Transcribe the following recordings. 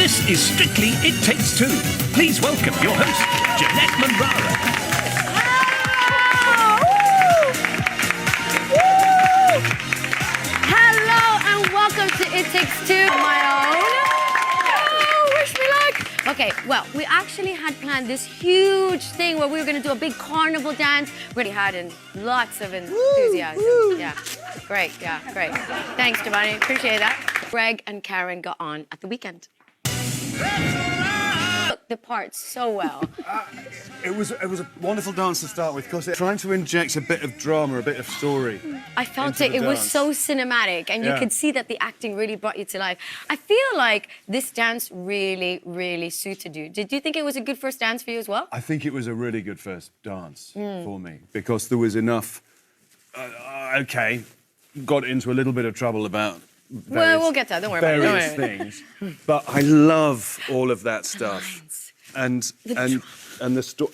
This is Strictly It Takes Two. Please welcome your host, Janette Manrara. Hello and welcome to It Takes Two on my own. Oh, wish me luck. Okay, well, we actually had planned this huge thing where we were going to do a big carnival dance. We already had lots of enthusiasm. Yeah, great, Thanks, Giovanni, appreciate that. Greg and Karen got on at the weekend. Took the part so well. It was a wonderful dance to start with because it's trying to inject a bit of drama, a bit of story. I felt it. It was so cinematic, and you could see that the acting really brought you to life. I feel like this dance really, really suited you. Did you think it was a good first dance for you as well? I think it was a really good first dance for me because there was enough. Got into a little bit of trouble about. Well, we'll get to that. Don't worry about it. Various things, but I love all of that stuff, and the story,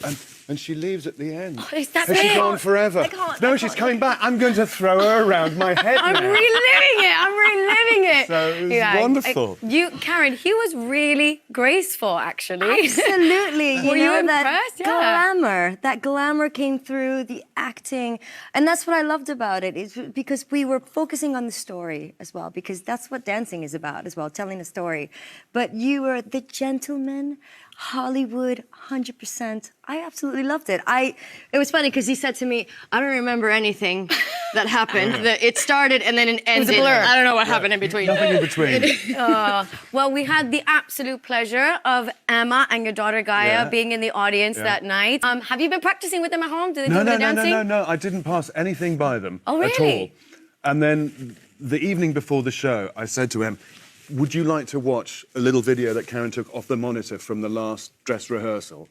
and she leaves at the end. Oh, is that Has she gone forever? No, she's coming back. I'm going to throw her around my head now. I'm reliving it. So it was wonderful. Karen, he was really graceful, actually. Absolutely. Were you impressed? That glamour came through, the acting. And that's what I loved about it, is because we were focusing on the story as well, because that's what dancing is about as well, telling a story. But you were the gentleman, Hollywood, 100%. I absolutely loved it. It was funny because he said to me, I don't remember anything that happened. It started and then it ended. It was a blur. I don't know what happened in between. Nothing in between. Well, we had the absolute pleasure of Emma and your daughter Gaia being in the audience that night. Have you been practicing with them at home? Do they do the dancing? No. I didn't pass anything by them at all. And then the evening before the show, I said to him, would you like to watch a little video that Karen took off the monitor from the last dress rehearsal?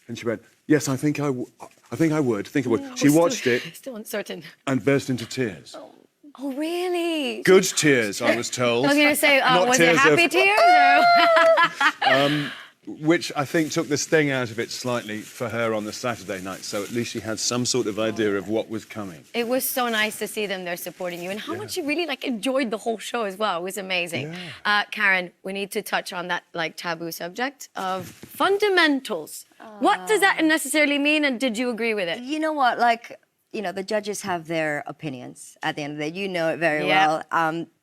And she went, yes, I think I would. She watched it. Still uncertain. And burst into tears. Oh, really? Good tears, I was told. I was going to say, was it happy tears? Which I think took the sting out of it slightly for her on the Saturday night, so at least she had some sort of idea of what was coming. It was so nice to see them there supporting you, and how much you really enjoyed the whole show as well. It was amazing. Yeah. Karen, we need to touch on that taboo subject of fundamentals. What does that necessarily mean, and did you agree with it? You know what, the judges have their opinions at the end of the day. You know it very well.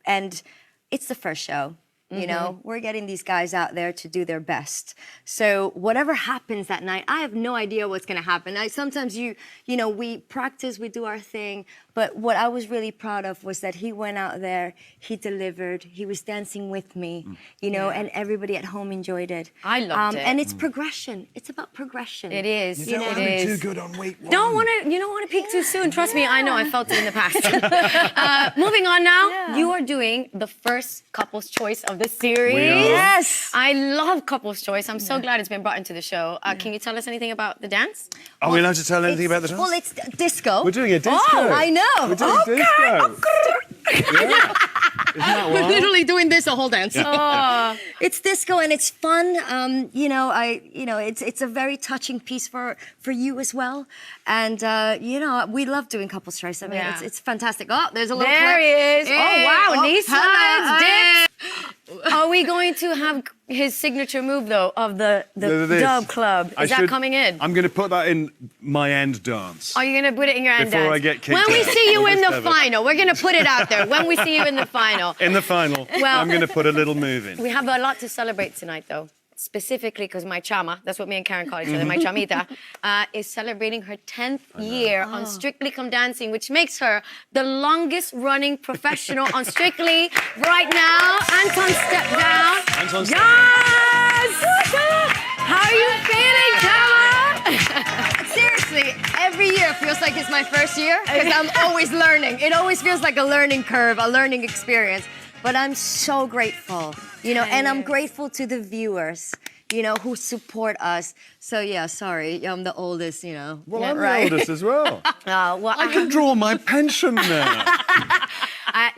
And it's the first show. You know, we're getting these guys out there to do their best. So whatever happens that night, I have no idea what's going to happen. Sometimes we practice, we do our thing. But what I was really proud of was that he went out there, he delivered, he was dancing with me, and everybody at home enjoyed it. I loved it. And it's progression. It's about progression. It is. You don't want to be too good on week one. You don't want to peak too soon. Trust me, I know. I felt it in the past. Moving on now, you are doing the first couple's choice of the series. Yes. I love couple's choice. I'm so glad it's been brought into the show. Can you tell us anything about the dance? Are we allowed to tell anything about the dance? Well, it's disco. We're doing a disco. Oh, I know. We're doing disco. Yeah. Isn't that We're wild? literally doing this the whole dance. It's disco and it's fun. It's a very touching piece for you as well. And we love doing couples choice. I mean, it's fantastic. Oh, there's a little clip. There he is. Hey. Oh wow, knee slides, Hey. dips. Are we going to have his signature move though of the dub club? Is that coming in? I'm going to put that in my end dance. Are you going to put it in your end Before dance? I get kicked When we out. see you in the final, we're going to put it out there. When we see you in the final. In the final, I'm going to put a little move in. We have a lot to celebrate tonight though. Specifically because my chama, that's what me and Karen call each other, my chamita, is celebrating her 10th year on Strictly Come Dancing, which makes her the longest running professional on Strictly right now. Anton, step down. Anton, step Yes! How are you feeling, chama? Seriously, every year feels like it's my first year because I'm always learning. It always feels like a learning curve, a learning experience. But I'm so grateful, and I'm grateful to the viewers, who support us. So yeah, sorry, I'm the oldest, Well, I'm the oldest as well. Well, I can draw my pension now.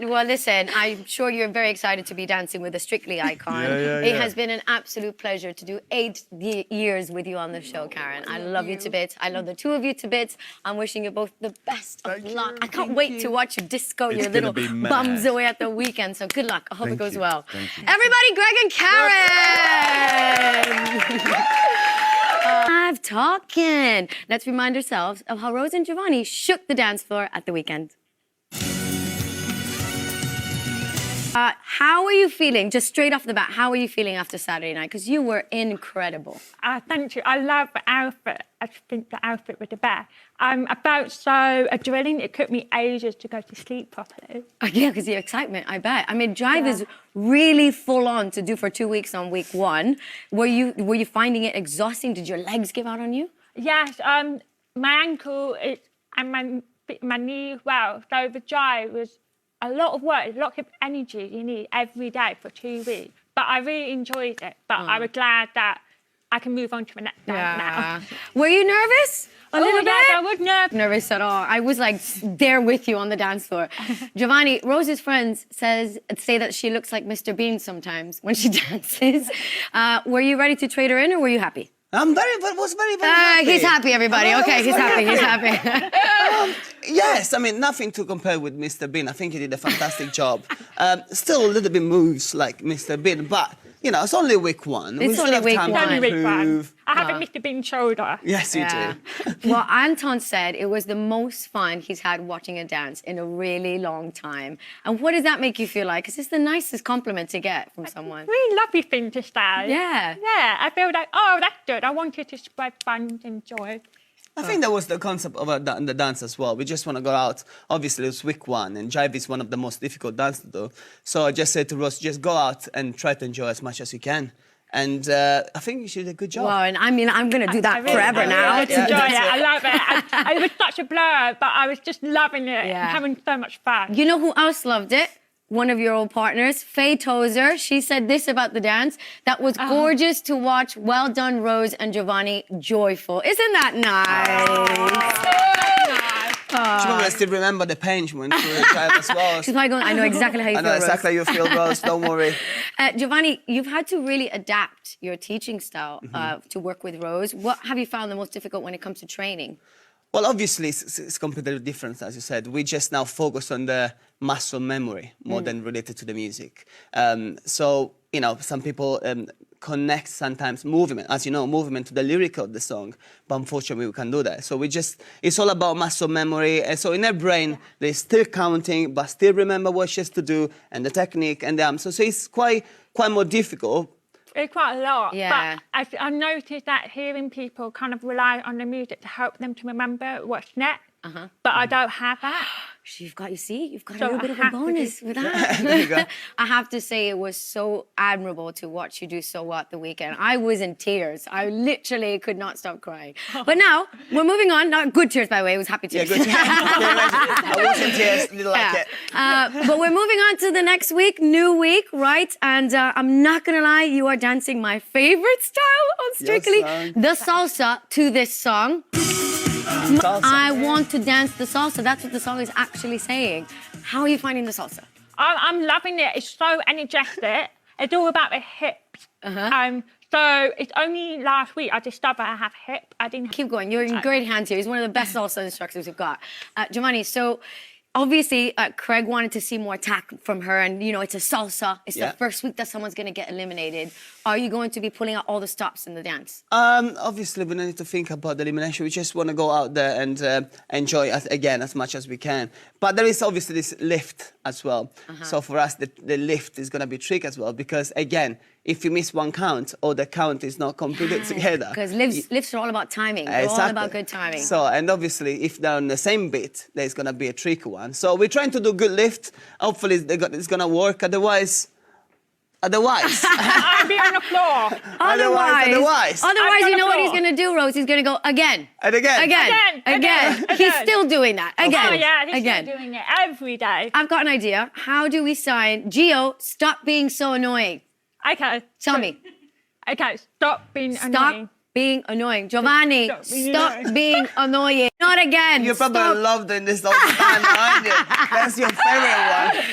Well, listen, I'm sure you're very excited to be dancing with a Strictly icon. It has been an absolute pleasure to do 8 years with you on the show, Karen. I love you to bits. I love the two of you to bits. I'm wishing you both the best of luck. I can't wait to watch you disco your little bums away at the weekend. So good luck. I hope it goes well. Everybody, Greg and Karen! Live talking. Let's remind ourselves of how Rose and Giovanni shook the dance floor at the weekend. How are you feeling? Just straight off the bat, how are you feeling after Saturday night? Because you were incredible. Thank you. I love the outfit. I think the outfit was the best. I felt so adrenaline. It took me ages to go to sleep properly. Yeah, because the excitement, I bet. I mean, jive is really full on to do for 2 weeks on week 1. Were you finding it exhausting? Did your legs give out on you? Yes. My ankle and my knee as well. So the jive was a lot of work, a lot of energy you need every day for 2 weeks. But I really enjoyed it. But I was glad that I can move on to the next dance now. Were you nervous? A little bit? I was nervous. Nervous at all. I was like there with you on the dance floor. Giovanni, Rose's friends say that she looks like Mr. Bean sometimes when she dances. Were you ready to trade her in or were you happy? Was very happy. He's happy, everybody. Okay, he's happy. Yes, I mean, nothing to compare with Mr. Bean. I think he did a fantastic job. Still a little bit moves like Mr. Bean, but, you know, it's only week 1. It's only week 1. Only week 1. I have a Mr. Bean shoulder. Yes, you do. Well, Anton said it was the most fun he's had watching a dance in a really long time. And what does that make you feel like? Because it's the nicest compliment to get from someone. Really lovely thing to say. Yeah. Yeah, I feel like, oh, that's good. I wanted to spread fun and joy. I think that was the concept of the dance as well. We just want to go out. Obviously, it's week 1, and jive is one of the most difficult dances to do. So I just said to Ross, just go out and try to enjoy as much as you can. And I think you did a good job. Well, and I mean, I'm going to do that forever now. I enjoy it. I love it. It was such a blur, but I was just loving it and having so much fun. You know who else loved it? One of your old partners, Faye Tozer. She said this about the dance. That was gorgeous to watch. Well done, Rose and Giovanni. Joyful. Isn't that nice? I still remember the pain she went through the jive as well. She's probably going, I know exactly how you feel, I know exactly how you feel, Rose. Don't worry. Giovanni, you've had to really adapt your teaching style to work with Rose. What have you found the most difficult when it comes to training? Well, obviously, it's completely different, as you said. We just now focus on the muscle memory more than related to the music. So, you know, some people connect sometimes movement, as you know, movement to the lyric of the song, but unfortunately we can't do that. So it's all about muscle memory. And so in their brain, they're still counting, but still remember what she has to do and the technique and the arm. So it's quite more difficult. It's quite a lot. Yeah. But I noticed that hearing people kind of rely on the music to help them to remember what's next. But I don't have that. You've got a little bit of a bonus with that. There you go. I have to say it was so admirable to watch you do so well at the weekend. I was in tears. I literally could not stop crying. But now, we're moving on. Not good tears, by the way. It was happy tears. Yeah, good. I was in tears. Didn't like it. But we're moving on to the next week, new week, right? And I'm not going to lie, you are dancing my favorite style on Strictly. The salsa to this song. Salsa. I want to dance the salsa. That's what the song is actually saying. How are you finding the salsa? I'm loving it. It's so energetic. It's all about the hips. So it's only last week I discovered I have hip. I didn't. Keep going. You're in great hands here. He's one of the best salsa instructors we've got. Giovanni, so obviously Craig wanted to see more attack from her, and you know it's a salsa. It's the first week that someone's going to get eliminated. Are you going to be pulling out all the stops in the dance? Obviously, we don't need to think about the elimination. We just want to go out there and enjoy it again as much as we can. But there is obviously this lift as well. So for us, the lift is going to be tricky as well because, again, if you miss one count or the count is not completed together. Because lifts are all about timing. They're all about good timing. So, and obviously, if they're on the same beat, there's going to be a tricky one. So we're trying to do good lift. Hopefully, it's going to work. Otherwise, I'll be on the floor. Otherwise, you know what he's floor. going to do, Rose? He's going to go again. And again. Again. He's still doing that. Again. Oh, yeah, he's again. still doing it every day. I've got an idea. How do we sign Gio, stop being so annoying? Okay. Tell me. Okay, stop being annoying. Stop being annoying. Giovanni, stop being annoying. Not again. You probably Stop. love doing this all the time, aren't you? That's your favourite one.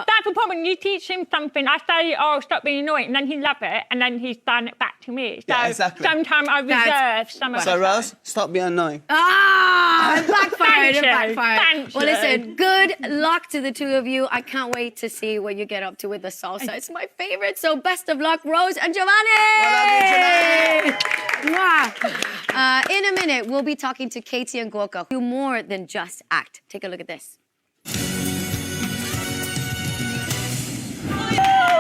That's the problem. You teach him something, I say, oh, stop being annoying, and then he loves it, and then he's done it back to me. So Yeah, exactly. sometimes I reserve some of So, the Rose, stop being annoying. Ah, it backfired. Thank It you. backfired. Thank Well, you. listen, good luck to the two of you. I can't wait to see what you get up to with the salsa. It's my favorite. So best of luck, Rose and Giovanni. Mwah. In a minute, we'll be talking to Katie and Gorka. Do more than just act. Take a look at this.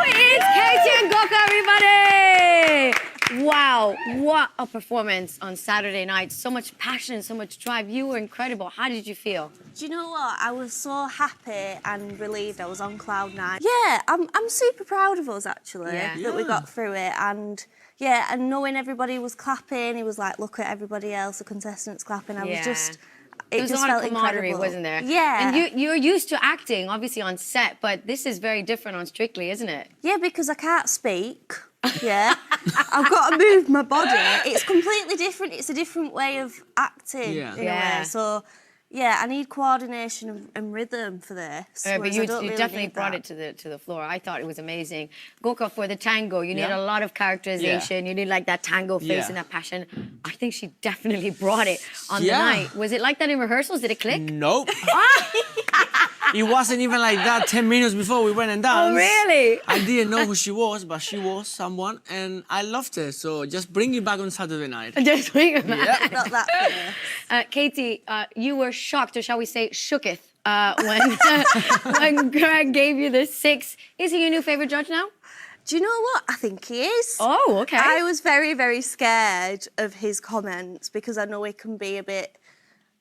It's Katie and Gorka, everybody! Wow, what a performance on Saturday night. So much passion, so much drive. You were incredible. How did you feel? Do you know what? I was so happy and relieved. I was on cloud nine. Yeah, I'm super proud of us, actually, that we got through it. And yeah, and knowing everybody was clapping, it was like, look at everybody else, the contestants clapping. I was just... There was a lot of camaraderie, wasn't there? Yeah. And you're used to acting, obviously, on set, but this is very different on Strictly, isn't it? Yeah, because I can't speak. Yeah. I've got to move my body. It's completely different. It's a different way of acting in a way. So, yeah, I need coordination and rhythm for this. But you really definitely brought it to the floor. I thought it was amazing. Gorka, for the tango, you need a lot of characterization. You need like that tango face and that passion. I think she definitely brought it on the night. Was it like that in rehearsals? Did it click? Nope. It wasn't even like that 10 minutes before we went and danced. Oh, really? I didn't know who she was, but she was someone, and I loved her. So just bring it back on Saturday night. Just bring it back. Not that Katie, you were shocked, or shall we say shooketh, when Greg gave you the 6. Is he your new favourite judge now? Do you know what? I think he is. Oh, okay. I was very, very scared of his comments because I know he can be a bit,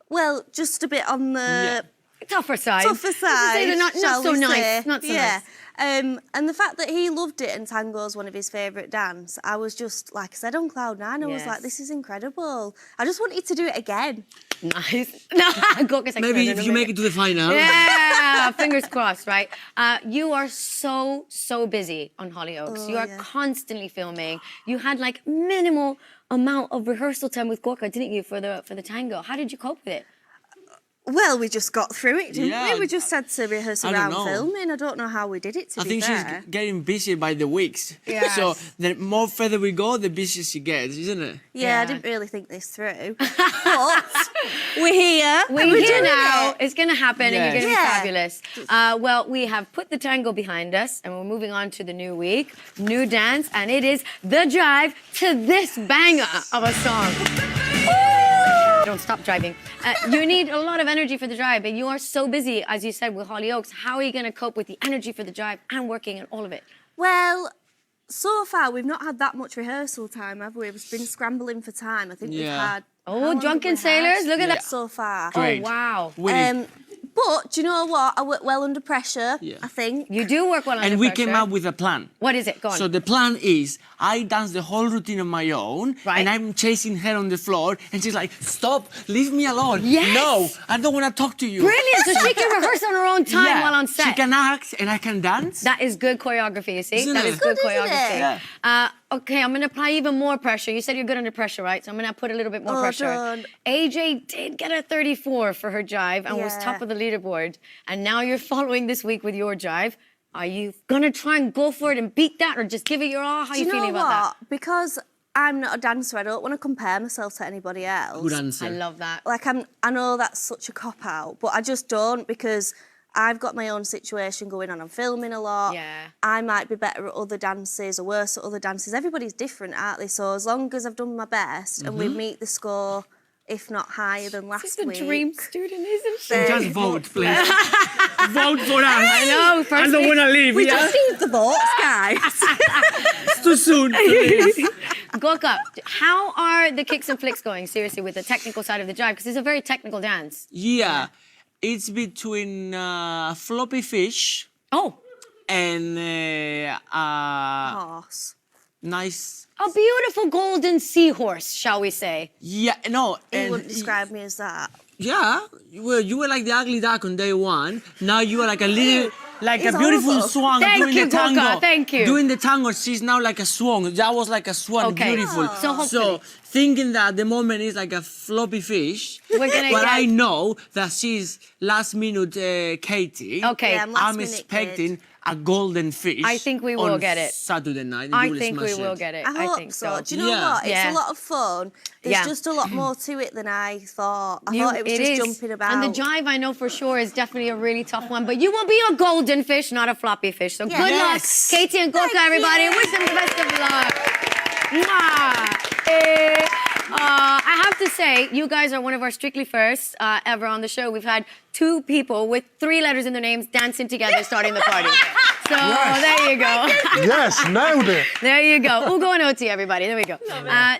well, just a bit on the... Tougher side. Tougher side, Not shall so we nice. say. Not so yeah. nice. And the fact that he loved it and tango's one of his favourite dance, I was just, like I said, on cloud nine. I was like, this is incredible. I just wanted to do it again. Nice. Maybe if you make it to the final. Yeah, fingers crossed, right? You are so busy on Hollyoaks. You are constantly filming. You had like minimal amount of rehearsal time with Gorka, didn't you, for the tango? How did you cope with it? Well, we just got through it, didn't Yeah. we? We just had to rehearse I don't around know. filming. I don't know how we did it, to I be think fair. she's getting busier by the weeks. Yes. So the more further we go, the busier she gets, isn't it? Yeah, I didn't really think this through. But we're here. We're here doing now. it. It's going to happen, and you're going to be Yeah. fabulous. Well, we have put the tango behind us, and we're moving on to the new week, new dance, and it is the jive to this banger of a song. Don't stop driving. You need a lot of energy for the drive, and you are so busy, as you said, with Hollyoaks. How are you going to cope with the energy for the drive and working and all of it? Well, so far we've not had that much rehearsal time, have we? We've been scrambling for time. I think we've had... how Oh, long drunken have we had? sailors, look at that. So far. Great. Oh, wow. Winning. But do you know what? I work well under pressure, I think. You do work well under And we pressure. came up with a plan. What is it? Go on. So the plan is, I dance the whole routine on my own, Right. and I'm chasing her on the floor, and she's like, stop, leave me alone. Yes. No, I don't want to talk to you. Brilliant. So she can rehearse on her own time while on set. She can act, and I can dance. That is good choreography, you see? Isn't That it? is good Good, isn't choreography. it? Okay, I'm going to apply even more pressure. You said you're good under pressure, right? So I'm going to put a little bit more pressure. don't. AJ did get a 34 for her jive and was Yeah. top of the leaderboard. And now you're following this week with your jive. Are you going to try and go for it and beat that, or just give it your all? How are Do you you know feeling what? about that? Because I'm not a dancer, I don't want to compare myself to anybody else. Good answer. I love that. Like, I know that's such a cop-out, but I just don't, because I've got my own situation going on. I'm filming a lot. Yeah. I might be better at other dances or worse at other dances. Everybody's different, aren't they? So as long as I've done my best and we meet the score, if not higher than last She's a week. dream student, isn't she? Just vote, please. Vote for us. I know. I don't want to leave. We yeah? just need the votes, guys. It's too soon. please. Gorka, how are the kicks and flicks going, seriously, with the technical side of the jive? Because it's a very technical dance. Yeah, it's between floppy fish Oh, and Horse. nice. a beautiful golden seahorse, shall we say? Yeah, no. He And wouldn't describe me as that. yeah, you were like the ugly duck on day one. Now you are like a little like He's a beautiful horrible. swan Thank doing you, the tango. Gorka, thank you. Doing the tango, she's now like a swan. That was like a swan, Okay. beautiful. So hopefully- thinking that the moment is like a floppy fish, We're gonna but get- I know that she's last minute Katie. Okay. Yeah, I'm last I'm minute expecting a golden fish. I think we will on get it. Saturday night. I You will think we smash will it. get it. I hope think so. Do you know Yeah. what? It's Yeah. a lot of fun. There's Yeah. just a lot more to it than I thought. I thought it was just jumping about. And the jive, I know for sure, is definitely a really tough one. But you will be a golden fish, not a floppy fish. So Yeah. good luck, Yes. Katie and Gorka, Thank everybody. you. Wish them the best of luck. Mwah. I have to say, you guys are one of our strictly first ever on the show. We've had 2 people with 3 letters in their names dancing together, starting the party. So there you go. Yes, nailed it. There you go. Ugo and Oti, everybody. There we go.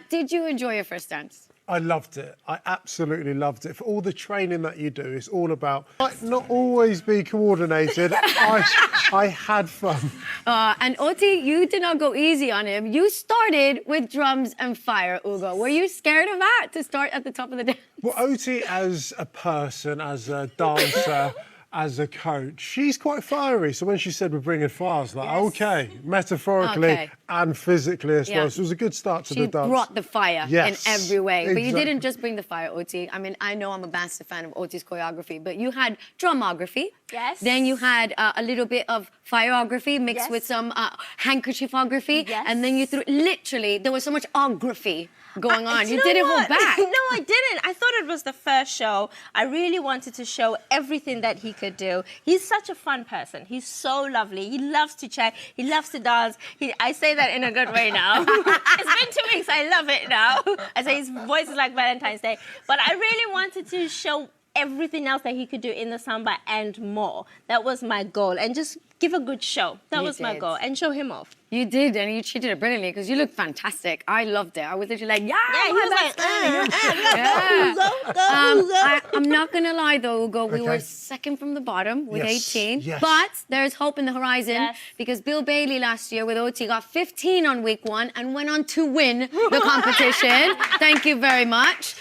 Did you enjoy your first dance? I loved it. I absolutely loved it. For all the training that you do, it's all about might not always be coordinated. I had fun. And Oti, you did not go easy on him. You started with drums and fire, Ugo. Were you scared of that to start at the top of the dance? Well, Oti, as a person, as a dancer, as a coach, she's quite fiery. So when she said we're bringing fire, I was like, okay, metaphorically Okay. and physically as Yeah. well. So it was a good start to She the dance. brought the fire Yes, in every way. But you exactly. didn't just bring the fire, Oti. I mean, I know I'm a massive fan of Oti's choreography, but you had drumography. Yes. Then you had a little bit of fireography mixed Yes. with some handkerchiefography. Yes. And then you threw, literally, there was so much ography going on. You know didn't what? hold back. No, I didn't. I thought it was the first show. I really wanted to show everything that he could do. He's such a fun person. He's so lovely. He loves to chat. He loves to dance. I say that in a good way now. It's been 2 weeks. I love it now. I say his voice is like Valentine's Day. But I really wanted to show everything else that he could do in the samba and more. That was my goal. And just give a good show. That You was my did. goal. And show him off. You did, and you cheated it brilliantly because you looked fantastic. I loved it. I was literally like, Yeah, he my was best like, friend. go. I'm not gonna lie though, Ugo, we Okay. were second from the bottom with Yes, 18. yes. But there's hope in the horizon Yes. because Bill Bailey last year with Oti got 15 on week 1 and went on to win the competition. Thank you very much.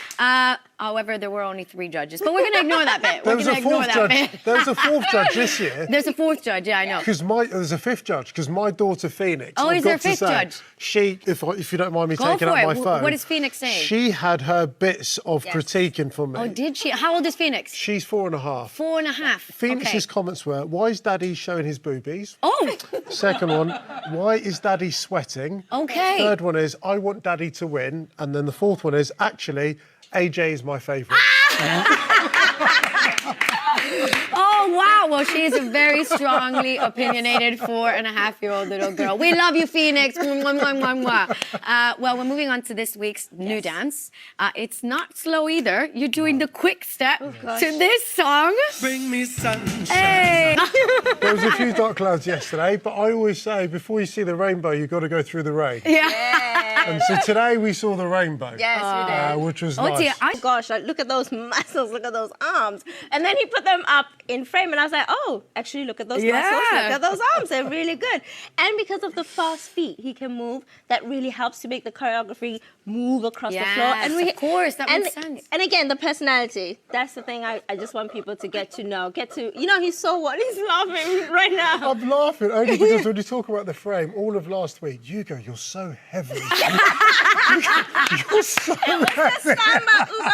However, there were only 3 judges, but we're gonna ignore that bit. There We're was gonna a ignore fourth that judge. bit. There was a 4th judge this year. There's a 4th judge, yeah, I know. Because there's a 5th judge. Because my daughter Phoenix. Oh, I've is there got a to 5th say, judge? She, if you don't mind me Go taking for out it. my phone. What is Phoenix saying? She had her bits of critiquing for me. Oh, did she? How old is Phoenix? She's 4.5. 4.5. Phoenix's Okay. comments were, why is Daddy showing his boobies? Oh, Second one, why is Daddy sweating? okay. Third one is, I want Daddy to win. And then the 4th one is, actually, AJ is my favourite. Oh, wow. Well, she is a very strongly opinionated 4.5-year-old little girl. We love you, Phoenix. Mwah, mwah, mwah, mwah, mwah. Well, we're moving on to this week's new dance. It's not slow either. You're doing the quick step to this song. Bring me sunshine. Hey. There was a few dark clouds yesterday, but I always say, before you see the rainbow, you've got to go through the rain. Yeah. And so today we saw the rainbow. Yes, we did. Which was Oh, nice. dear. Oh gosh, like, look at those muscles, look at those arms. And then he put them up in frame and I was like, oh, actually look at those muscles, look at those arms, they're really good. And because of the fast feet he can move, that really helps to make the choreography move across the floor. Yes, of course, that makes sense. And again, the personality, that's the thing I just want people to get to know, you know, he's so what, he's laughing right now. I'm laughing only because when you talk about the frame, all of last week, Hugo, you're so heavy. You're so heavy.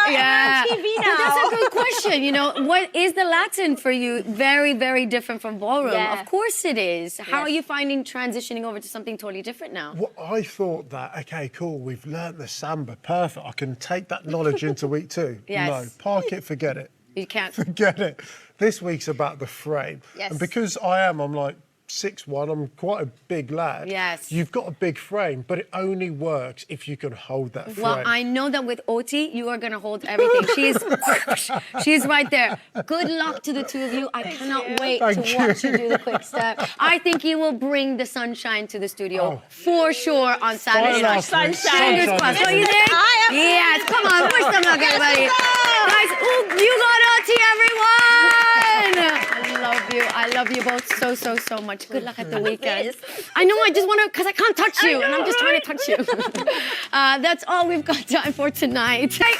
Yeah. TV But now. that's a good question. You know, what is the Latin for you? Very, very different from ballroom. Yeah. Of course it is. How Yes. are you finding transitioning over to something totally different now? Well, I thought that, okay, cool, we've learnt the samba, perfect. I can take that knowledge into week 2. Yes. No, park it, forget it. You can't. Forget it. This week's about the frame. Yes. And because I'm like 6'1", I'm quite a big lad. Yes. You've got a big frame, but it only works if you can hold that frame. Well, I know that with Oti, you are going to hold everything. She's right there. Good luck to the 2 of you. I cannot wait to Thank watch you. you do the quick step. I think you will bring the sunshine to the studio for sure on Saturday night. Sunshine. Fingers crossed. Don't you think? Yes. Come on. Wish them luck, everybody. Guys, you got Oti, everyone. I love you both so much. Good luck at the weekend. I know, I just want to, because I can't touch you, and I'm just trying to touch you. That's all we've got time for tonight. Hey.